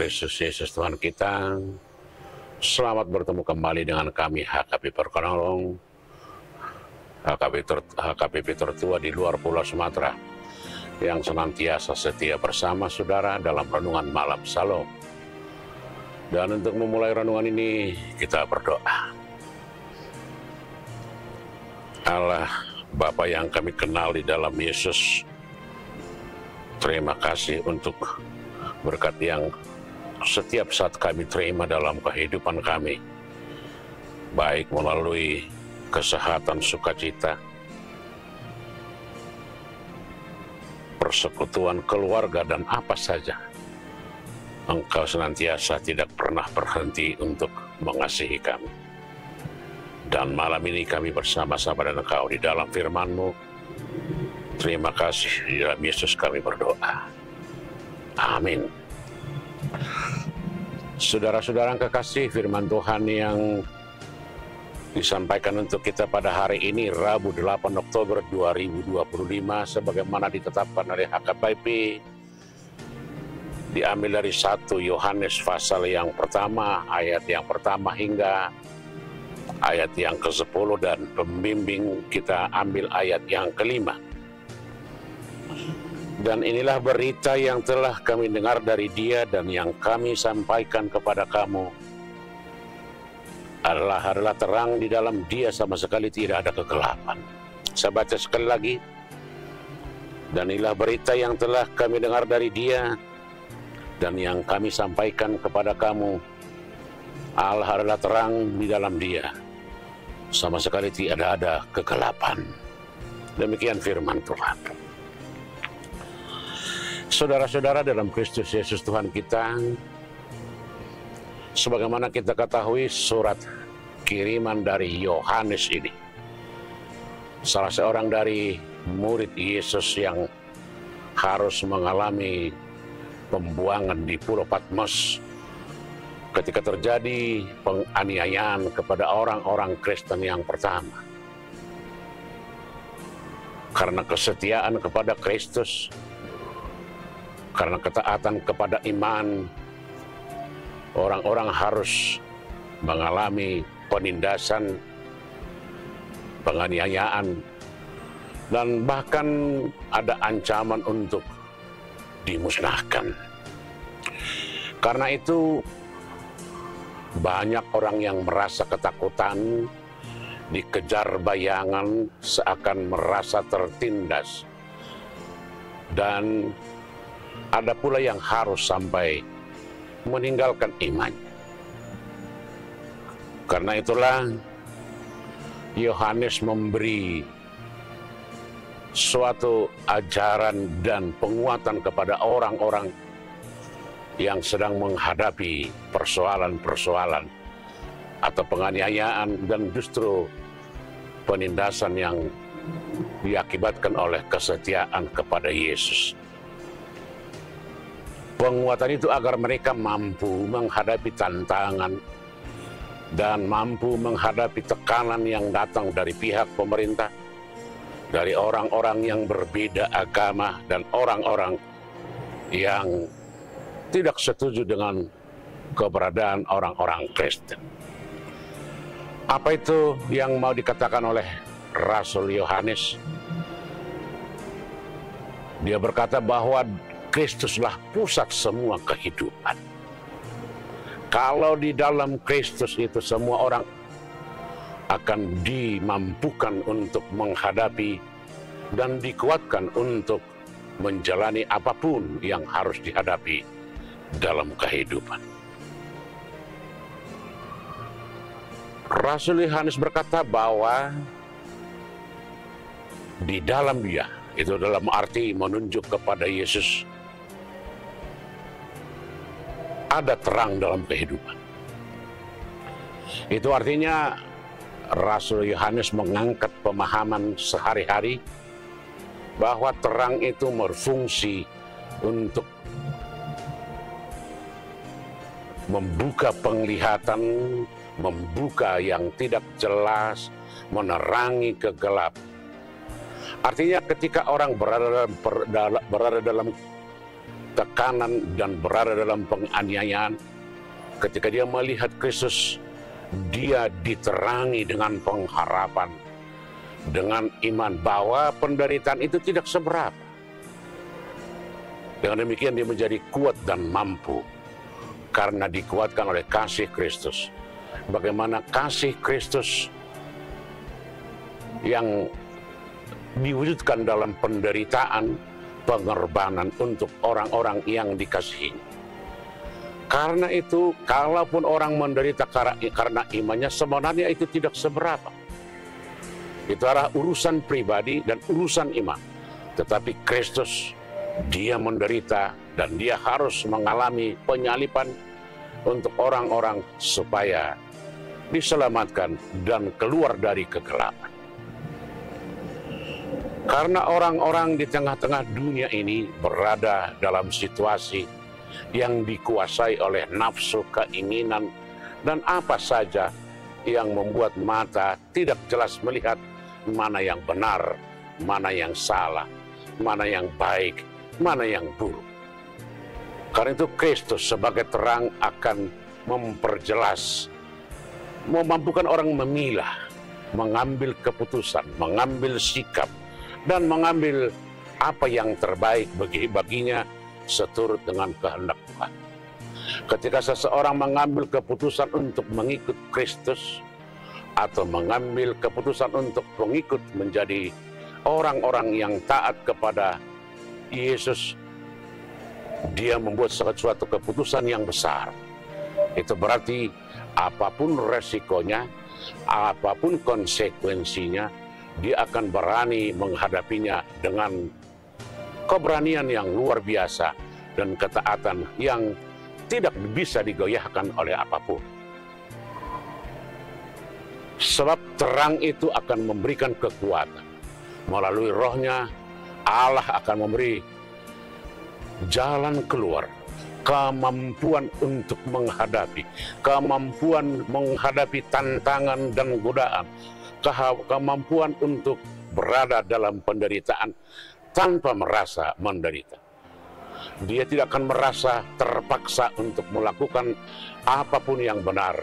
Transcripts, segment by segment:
Kristus Yesus Tuhan kita, selamat bertemu kembali dengan kami HKP Perkenolong, HKBP tertua di luar Pulau Sumatera, yang senantiasa setia bersama saudara dalam renungan malam Shalom. Dan untuk memulai renungan ini, kita berdoa. Allah, Bapa yang kami kenal di dalam Yesus, terima kasih untuk berkat yang setiap saat kami terima dalam kehidupan kami, baik melalui kesehatan, sukacita, persekutuan keluarga, dan apa saja. Engkau senantiasa tidak pernah berhenti untuk mengasihi kami. Dan malam ini kami bersama-sama dengan Engkau di dalam firman-Mu. Terima kasih, di dalam Yesus kami berdoa. Amin. Saudara-saudara yang kekasih, firman Tuhan yang disampaikan untuk kita pada hari ini, Rabu 8 Oktober 2025, sebagaimana ditetapkan oleh HKBP, diambil dari 1 Yohanes pasal yang pertama, ayat yang pertama hingga ayat yang ke-10, dan pembimbing kita ambil ayat yang ke-5. Dan inilah berita yang telah kami dengar dari Dia dan yang kami sampaikan kepada kamu adalah terang di dalam Dia, sama sekali tidak ada kegelapan. Saya baca sekali lagi. Dan inilah berita yang telah kami dengar dari Dia dan yang kami sampaikan kepada kamu, Allah adalah terang di dalam Dia, sama sekali tidak ada kegelapan. Demikian firman Tuhan. Saudara-saudara dalam Kristus Yesus Tuhan kita, sebagaimana kita ketahui, surat kiriman dari Yohanes ini, salah seorang dari murid Yesus yang harus mengalami pembuangan di Pulau Patmos ketika terjadi penganiayaan kepada orang-orang Kristen yang pertama. Karena kesetiaan kepada Kristus, karena ketaatan kepada iman, orang-orang harus mengalami penindasan, penganiayaan, dan bahkan ada ancaman untuk dimusnahkan. Karena itu, banyak orang yang merasa ketakutan, dikejar bayangan, seakan merasa tertindas. Dan ada pula yang harus sampai meninggalkan iman. Karena itulah Yohanes memberi suatu ajaran dan penguatan kepada orang-orang yang sedang menghadapi persoalan-persoalan atau penganiayaan dan justru penindasan yang diakibatkan oleh kesetiaan kepada Yesus. Penguatan itu agar mereka mampu menghadapi tantangan dan mampu menghadapi tekanan yang datang dari pihak pemerintah, dari orang-orang yang berbeda agama, dan orang-orang yang tidak setuju dengan keberadaan orang-orang Kristen. Apa itu yang mau dikatakan oleh Rasul Yohanes? Dia berkata bahwa Kristuslah pusat semua kehidupan. Kalau di dalam Kristus itu semua orang akan dimampukan untuk menghadapi dan dikuatkan untuk menjalani apapun yang harus dihadapi dalam kehidupan. Rasul Yohanes berkata bahwa di dalam Dia, itu dalam arti menunjuk kepada Yesus, ada terang dalam kehidupan. Itu artinya Rasul Yohanes mengangkat pemahaman sehari-hari bahwa terang itu berfungsi untuk membuka penglihatan, membuka yang tidak jelas, menerangi kegelapan. Artinya ketika orang berada dalam tekanan dan berada dalam penganiayaan, ketika dia melihat Kristus, dia diterangi dengan pengharapan, dengan iman bahwa penderitaan itu tidak seberapa. Dengan demikian dia menjadi kuat dan mampu karena dikuatkan oleh kasih Kristus. Bagaimana kasih Kristus yang diwujudkan dalam penderitaan, pengorbanan untuk orang-orang yang dikasihi. Karena itu, kalaupun orang menderita karena imannya, sebenarnya itu tidak seberapa. Itu adalah urusan pribadi dan urusan iman. Tetapi Kristus, dia menderita dan dia harus mengalami penyaliban untuk orang-orang supaya diselamatkan dan keluar dari kegelapan. Karena orang-orang di tengah-tengah dunia ini berada dalam situasi yang dikuasai oleh nafsu, keinginan, dan apa saja yang membuat mata tidak jelas melihat mana yang benar, mana yang salah, mana yang baik, mana yang buruk. Karena itu Kristus sebagai terang akan memperjelas, memampukan orang memilah, mengambil keputusan, mengambil sikap, dan mengambil apa yang terbaik baginya seturut dengan kehendak Tuhan. Ketika seseorang mengambil keputusan untuk mengikut Kristus atau mengambil keputusan untuk mengikut menjadi orang-orang yang taat kepada Yesus, dia membuat suatu keputusan yang besar. Itu berarti apapun resikonya, apapun konsekuensinya, dia akan berani menghadapinya dengan keberanian yang luar biasa dan ketaatan yang tidak bisa digoyahkan oleh apapun. Sebab terang itu akan memberikan kekuatan. Melalui rohnya, Allah akan memberi jalan keluar, kemampuan untuk menghadapi, kemampuan menghadapi tantangan dan godaan, kemampuan untuk berada dalam penderitaan tanpa merasa menderita. Dia tidak akan merasa terpaksa untuk melakukan apapun yang benar,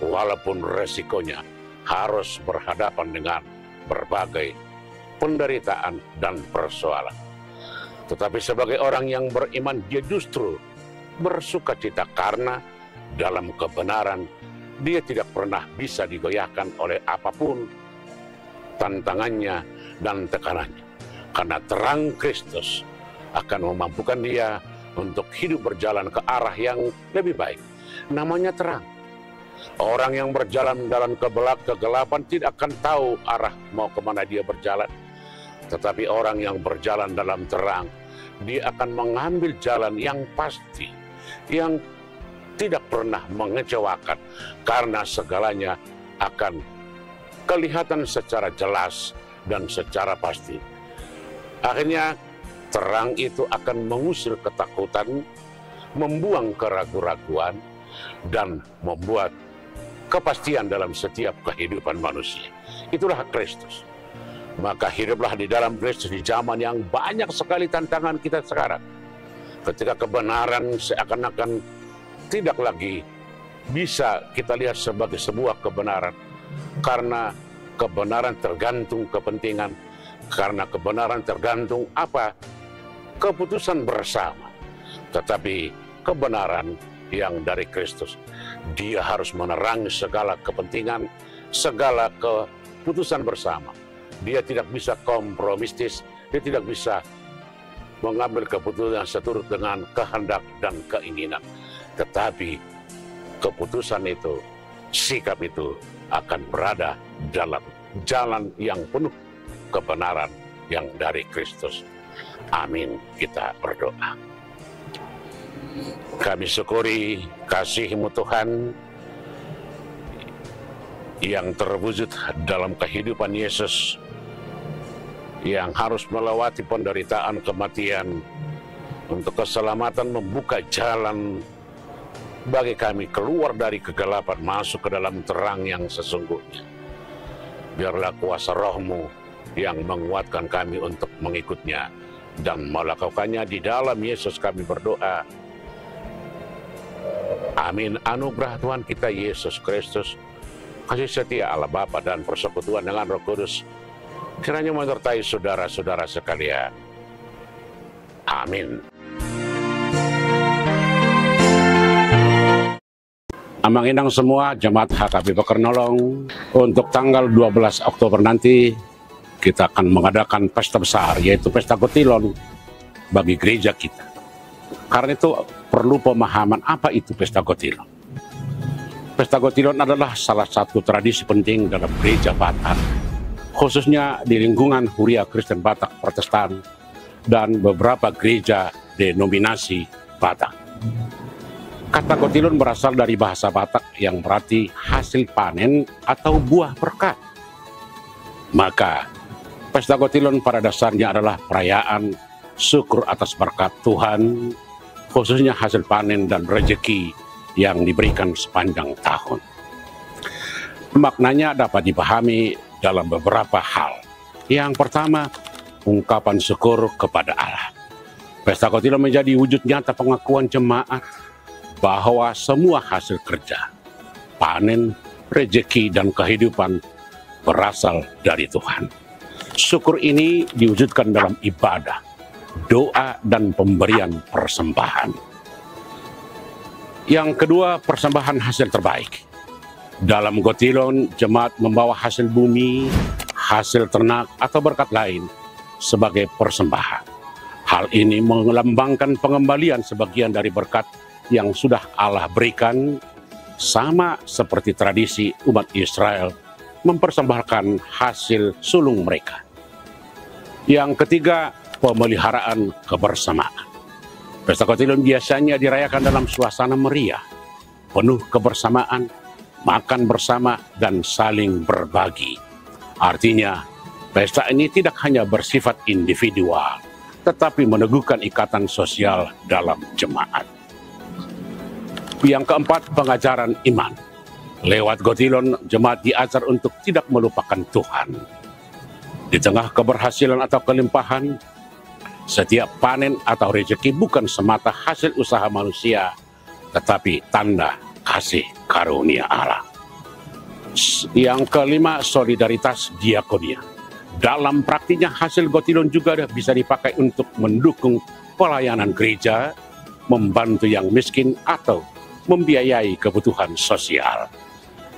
walaupun resikonya harus berhadapan dengan berbagai penderitaan dan persoalan. Tetapi sebagai orang yang beriman, dia justru bersukacita karena dalam kebenaran dia tidak pernah bisa digoyahkan oleh apapun tantangannya dan tekanannya. Karena terang Kristus akan memampukan dia untuk hidup berjalan ke arah yang lebih baik. Namanya terang. Orang yang berjalan dalam kegelapan tidak akan tahu arah mau kemana dia berjalan. Tetapi orang yang berjalan dalam terang, dia akan mengambil jalan yang pasti, yang tidak pernah mengecewakan, karena segalanya akan kelihatan secara jelas dan secara pasti. Akhirnya terang itu akan mengusir ketakutan, membuang keraguan-raguan, dan membuat kepastian dalam setiap kehidupan manusia. Itulah Kristus. Maka hiduplah di dalam Kristus di zaman yang banyak sekali tantangan kita sekarang. Ketika kebenaran seakan-akan tidak lagi bisa kita lihat sebagai sebuah kebenaran, karena kebenaran tergantung kepentingan, karena kebenaran tergantung apa? Keputusan bersama. Tetapi kebenaran yang dari Kristus, dia harus menerangi segala kepentingan, segala keputusan bersama. Dia tidak bisa kompromistis, dia tidak bisa mengambil keputusan yang seturut dengan kehendak dan keinginan. Tetapi keputusan itu, sikap itu akan berada dalam jalan yang penuh kebenaran yang dari Kristus. Amin. Kita berdoa. Kami syukuri kasih-Mu Tuhan yang terwujud dalam kehidupan Yesus, yang harus melewati penderitaan kematian untuk keselamatan, membuka jalan bagi kami keluar dari kegelapan, masuk ke dalam terang yang sesungguhnya. Biarlah kuasa Roh-Mu yang menguatkan kami untuk mengikutnya dan melakukannya di dalam Yesus kami berdoa. Amin. Anugerah Tuhan kita Yesus Kristus, kasih setia Allah Bapa dan persekutuan dengan Roh Kudus kiranya menyertai saudara-saudara sekalian. Amin. Amang Inang semua jemaat HKBP Kernolong, untuk tanggal 12 Oktober nanti kita akan mengadakan pesta besar, yaitu pesta Gotilon bagi gereja kita. Karena itu perlu pemahaman apa itu pesta Gotilon. Pesta Gotilon adalah salah satu tradisi penting dalam gereja Batak, khususnya di lingkungan Huria Kristen Batak Protestan dan beberapa gereja denominasi Batak. Kata Gotilon berasal dari bahasa Batak yang berarti hasil panen atau buah berkat. Maka pesta Gotilon pada dasarnya adalah perayaan syukur atas berkat Tuhan, khususnya hasil panen dan rezeki yang diberikan sepanjang tahun. Maknanya dapat dipahami dalam beberapa hal. Yang pertama, ungkapan syukur kepada Allah. Pesta Gotilon menjadi wujud nyata pengakuan jemaat bahwa semua hasil kerja, panen, rezeki, dan kehidupan berasal dari Tuhan. Syukur ini diwujudkan dalam ibadah, doa, dan pemberian persembahan. Yang kedua, persembahan hasil terbaik. Dalam Gotilon, jemaat membawa hasil bumi, hasil ternak, atau berkat lain sebagai persembahan. Hal ini melambangkan pengembalian sebagian dari berkat yang sudah Allah berikan, sama seperti tradisi umat Israel mempersembahkan hasil sulung mereka. Yang ketiga, pemeliharaan kebersamaan. Pesta Gotilon biasanya dirayakan dalam suasana meriah, penuh kebersamaan, makan bersama, dan saling berbagi. Artinya, pesta ini tidak hanya bersifat individual, tetapi meneguhkan ikatan sosial dalam jemaat. Yang keempat, pengajaran iman. Lewat Gotilon, jemaat diajar untuk tidak melupakan Tuhan. Di tengah keberhasilan atau kelimpahan, setiap panen atau rezeki bukan semata hasil usaha manusia, tetapi tanda kasih karunia Allah. Yang kelima, solidaritas diakonia. Dalam praktiknya, hasil Gotilon juga bisa dipakai untuk mendukung pelayanan gereja, membantu yang miskin, atau membiayai kebutuhan sosial.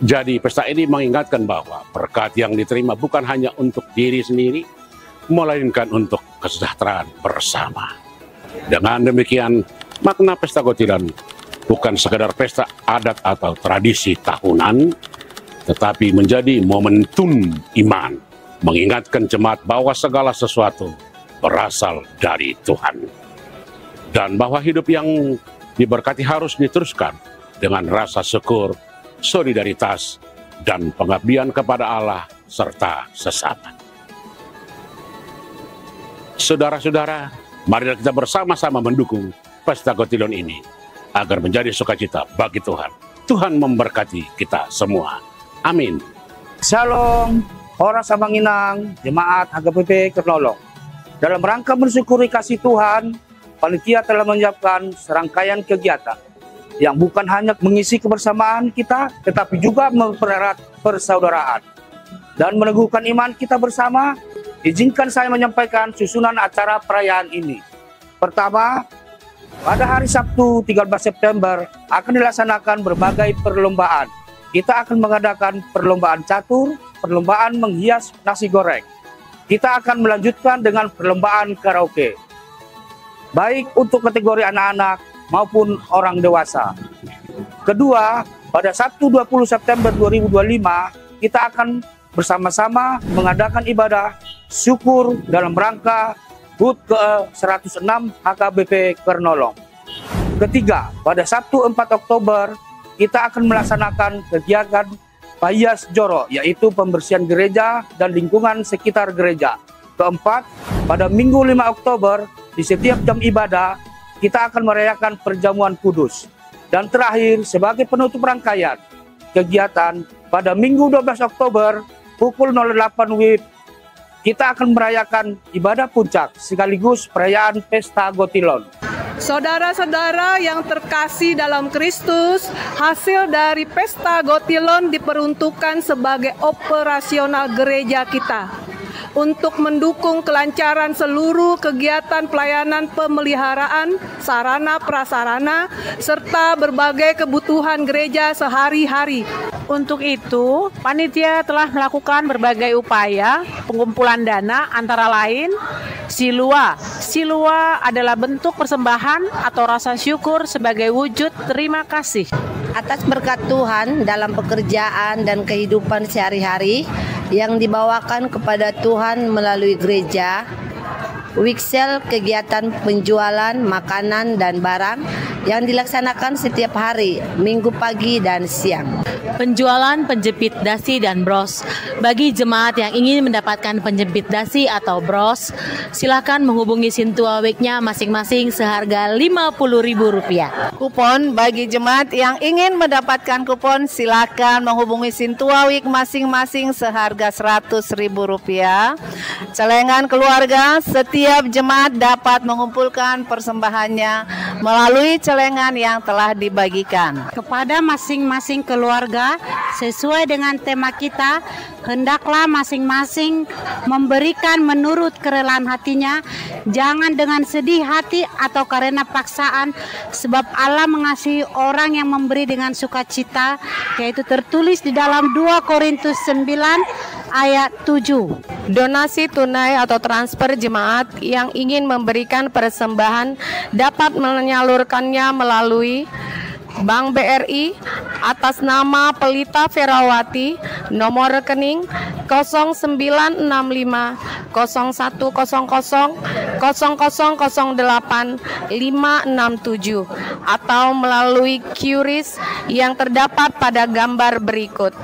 Jadi pesta ini mengingatkan bahwa berkat yang diterima bukan hanya untuk diri sendiri, melainkan untuk kesejahteraan bersama. Dengan demikian, makna pesta Gotilon bukan sekadar pesta adat atau tradisi tahunan, tetapi menjadi momentum iman, mengingatkan jemaat bahwa segala sesuatu berasal dari Tuhan. Dan bahwa hidup yang diberkati harus diteruskan dengan rasa syukur, solidaritas, dan pengabdian kepada Allah serta sesama. Saudara-saudara, marilah kita bersama-sama mendukung pesta Gotilon ini agar menjadi sukacita bagi Tuhan. Tuhan memberkati kita semua. Amin. Shalom, orang Amang Inang, jemaat HKBP Kernolong. Dalam rangka mensyukuri kasih Tuhan, panitia telah menyiapkan serangkaian kegiatan yang bukan hanya mengisi kebersamaan kita, tetapi juga mempererat persaudaraan dan meneguhkan iman kita bersama. Izinkan saya menyampaikan susunan acara perayaan ini. Pertama, pada hari Sabtu 13 September akan dilaksanakan berbagai perlombaan. Kita akan mengadakan perlombaan catur, perlombaan menghias nasi goreng. Kita akan melanjutkan dengan perlombaan karaoke, baik untuk kategori anak-anak maupun orang dewasa. Kedua, pada Sabtu 20 September 2025, kita akan bersama-sama mengadakan ibadah syukur dalam rangka HUT ke-106 HKBP Kernolong. Ketiga, pada Sabtu 4 Oktober, kita akan melaksanakan kegiatan Payas Joro, yaitu pembersihan gereja dan lingkungan sekitar gereja. Keempat, pada Minggu 5 Oktober, di setiap jam ibadah, kita akan merayakan perjamuan kudus. Dan terakhir, sebagai penutup rangkaian kegiatan, pada Minggu 12 Oktober, pukul 08 WIB, kita akan merayakan ibadah puncak sekaligus perayaan Pesta Gotilon. Saudara-saudara yang terkasih dalam Kristus, hasil dari Pesta Gotilon diperuntukkan sebagai operasional gereja kita untuk mendukung kelancaran seluruh kegiatan pelayanan pemeliharaan, sarana prasarana, serta berbagai kebutuhan gereja sehari-hari. Untuk itu, panitia telah melakukan berbagai upaya pengumpulan dana antara lain Silua. Silua adalah bentuk persembahan atau rasa syukur sebagai wujud terima kasih atas berkat Tuhan dalam pekerjaan dan kehidupan sehari-hari yang dibawakan kepada Tuhan melalui gereja. Wiksel kegiatan penjualan makanan dan barang yang dilaksanakan setiap hari, minggu pagi dan siang. Penjualan penjepit dasi dan bros. Bagi jemaat yang ingin mendapatkan penjepit dasi atau bros, silakan menghubungi Sintua Week-nya masing-masing seharga Rp50.000. Kupon bagi jemaat yang ingin mendapatkan kupon, silakan menghubungi Sintua Week masing-masing seharga Rp100.000. Celengan keluarga, setiap jemaat dapat mengumpulkan persembahannya melalui celengan yang telah dibagikan. kepada masing-masing keluarga sesuai dengan tema kita. Hendaklah masing-masing memberikan menurut kerelaan hatinya, jangan dengan sedih hati atau karena paksaan, sebab Allah mengasihi orang yang memberi dengan sukacita, yaitu tertulis di dalam 2 Korintus 9 ayat 7. Donasi tunai atau transfer jemaat yang ingin memberikan persembahan dapat menyalurkannya melalui Bank BRI atas nama Pelita Ferawati, nomor rekening 0965 0100 0008 567 atau melalui QRIS yang terdapat pada gambar berikut.